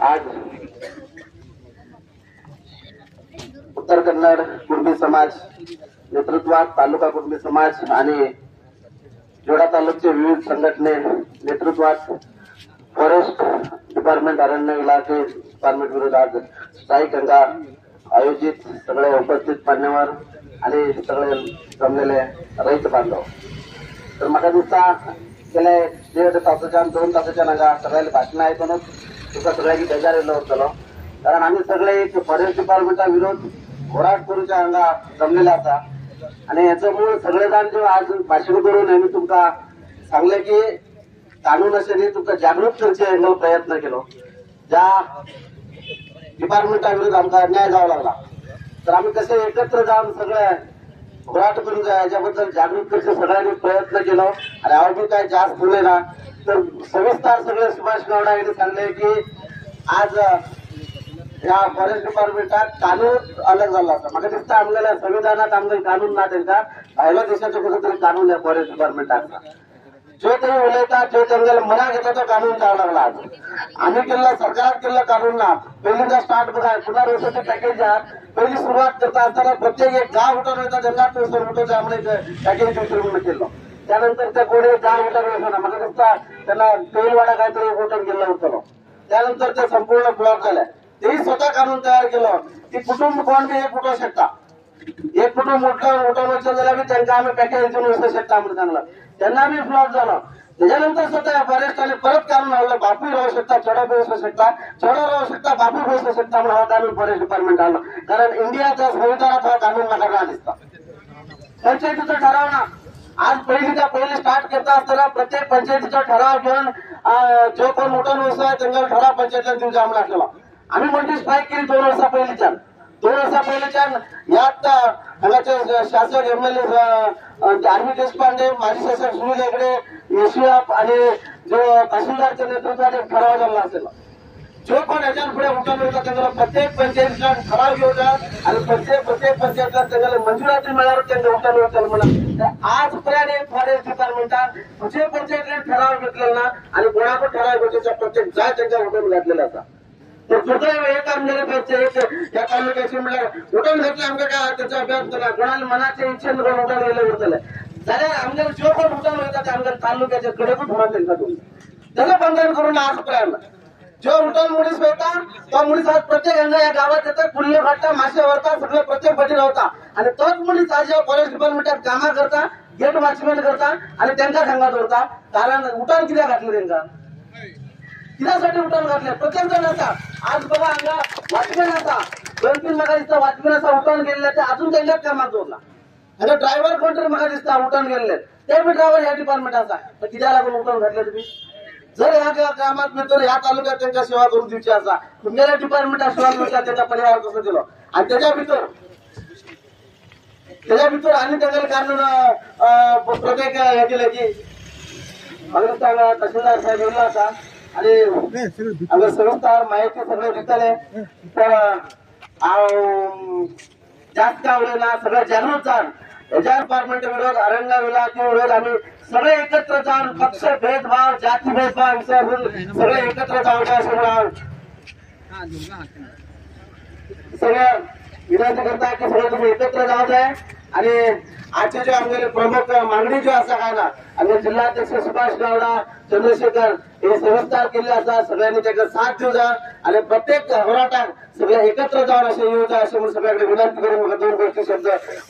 आज उत्तर कन्नड कुणबी समाज नेतृत्वात तालुका कुणबी समाज आणि जोडा तालुक्याचे विविध संघटने नेतृत्वात फॉरेस्ट डिपार्टमेंट अरण्य इलाके डिपार्टमेंट विरुद्ध आज स्ट्राईक अंगा आयोजित सगळे उपस्थित मान्यवर आणि सगळे जमलेले रैत बांधव तर म्हाका दिसता गेले 1.5 तासाच्या 2 तासाच्या नगा सगळ्यांना भाषण ऐकूनच तुका सगळ्यांनी बेजार येलो होतलो कारण आम्ही सगळे एक फॉरेस्ट डिपार्टमेंटा विरोध होराट करूच्या हांगा जमलेले आसा आणि याचं मूळ सगळेजण जे आज भाषण करून आम्ही तुमका सांगले की कानून अशें तुमका जागृत करचे हांगा प्रयत्न केलो ज्या डिपार्टमेंटा विरुद्ध आमकां अन्याय जावं लागला तर आम्ही कसे एकत्र जाऊन सगळे होराट करून याच्याबद्दल जागृत करचे सगळ्यांनी प्रयत्न केलो आणि अवघी काय जास्त बोलले ना तर सविस्तर सगळे सुभाष गावडा यांनी सांगले की आज या फॉरेस्ट डिपार्टमेंटात कानून अलग झाला होता म्हाका दिसता आमगेल्या संविधानात आमगे कानून ना तेंका भायल्या देशाचो कसो तरी कानून या फॉरेस्ट डिपार्टमेंटाक जो तरी उलयता जो तेंगेल्या मनाक येता तो कानून जावं लागला आज आम्ही केल्ला सरकारात केल्ला कानून ना पहिल्यांदा स्टार्ट बघा पुनर्वसती पॅकेज पहिली सुरुवात करता असताना प्रत्येक एक गाव उठून येता त्यांना उठवचे आम्ही पॅकेज विसरून केलं त्यानंतर त्या कोणी गाव उठून येतो मला दिसता त्यांना तेलवाडा काहीतरी उठून गेलं होतं त्यानंतर ते संपूर्ण ब्लॉक झाले तेही स्वतः कानून तयार केलं की कुटुंब कोण बी एक उठवू शकता एक कुटुंब उठवण्याचं झालं की त्यांना आम्ही पॅकेज देऊन बसू शकता म्हणून सांगलं त्यांना बी फ्लॉप झालं त्याच्यानंतर स्वतः फॉरेस्टने परत कानून आणलं बापू राहू शकता चढा बसू शकता चढा राहू शकता बापू बसू शकता म्हणून हा कानून फॉरेस्ट डिपार्टमेंट आणलं कारण इंडियाच्या संविधानात हा कानून नकारला दिसता पंचायतीचा ठराव ना आज पहिले स्टार्ट करता असताना प्रत्येक पंचायतीचा ठराव घेऊन जो कोण उठवून बसला त्यांना ठराव पंचायतीला देऊन जाम लागलेला आम्ही म्हणजे स्ट्राईक केली 2 वर्षा पहिलीच्या 2 वर्षा पहिल्याच्या यात शासक एमएलए आर्मी देशपांडे माजी शासक सुनील हेगडे एसीएफ आणि जो तहसीलदारच्या नेतृत्वात एक ठराव झाला असेल जो कोण याच्यावर पुढे उठवून येतात त्यांना प्रत्येक पंचायतीला ठराव घेऊन जा आणि प्रत्येक पंचायतीला त्यांना मंजुराती मिळाल्यावर त्यांना उठवून येतात म्हणा आजपर्यंत एक फॉरेस्ट डिपार्टमेंटात जे पंचायतीने ठराव घेतलेला ना आणि कोणाकडे ठराव घेतल्याचा प्रत्येक जाय त्यांच्या उठवून घातलेला होता तर दुर्दैव हे काम झालं पाहिजे या तालुक्याची म्हणलं उठवून घेतलं आमच्या काय त्याचा अभ्यास केला कोणाला मनाचे इच्छे उठवून गेलं उठवलं झाल्या आमच्या जो कोण उठवून येतात आमच्या तालुक्याच्या कडे पण होणार त्यांचा त्याला बंधन करून आजपर्यंत जो उठवून मुलीस होता तो मुलीस आज प्रत्येक या गावात येतात पुल्ले वाटता मासे वरता सगळे प्रत्येक बटीला होता आणि तोच मुलीस आज फॉरेस्ट डिपार्टमेंटात कामा करता गेट वॉचमॅन करता आणि त्यांच्या संघात होता कारण उठवून किती घातलं त्यांना तिच्यासाठी उठवून घातले प्रत्येक जण असा आज बघा अंगा वॉचमॅन असा 2-3 मगा दिसता वॉचमॅन असा उठवून गेलेला ते अजून त्यांच्याच कामात जोडला आणि ड्रायव्हर कोणतरी मगा दिसता उठवून गेलेले ते बी ड्रायव्हर या डिपार्टमेंट असा तर किती लागून उठवून घातले तुम्ही जर या कामात मी तर या तालुक्यात त्यांच्या सेवा करून द्यायची असा तुमच्या डिपार्टमेंटात सेवा करूचा त्यांचा परिवार कसं दिलं आणि त्याच्या भीतर आणि त्यांना कानून प्रत्येक हे केलं की तहसीलदार साहेब येऊन असा आणि अगर सविस्तर माहिती सगळे घेतले तर जास्त आवडे ना सगळं जागृत जाण याच्या डिपार्टमेंट विरोध अरण्य विभागाच्या विरोध आम्ही सगळे एकत्र जाऊन पक्ष भेदभाव जाती भेदभाव विसरून सगळे एकत्र जाऊया असं सगळं विनंती करता की सगळे तुम्ही एकत्र जाऊ द्या आणि आजचे जे आमचे प्रमुख मागणी जो असा काय ना आणि जिल्हाध्यक्ष सुभाष गावडा चंद्रशेखर हे सविस्तर केले असा सगळ्यांनी त्याचा साथ देऊ जा आणि प्रत्येक होराटात सगळे एकत्र जाऊन असे येऊ जा असे म्हणून सगळ्यांकडे विनंती करून मला 2 गोष्टी शब्द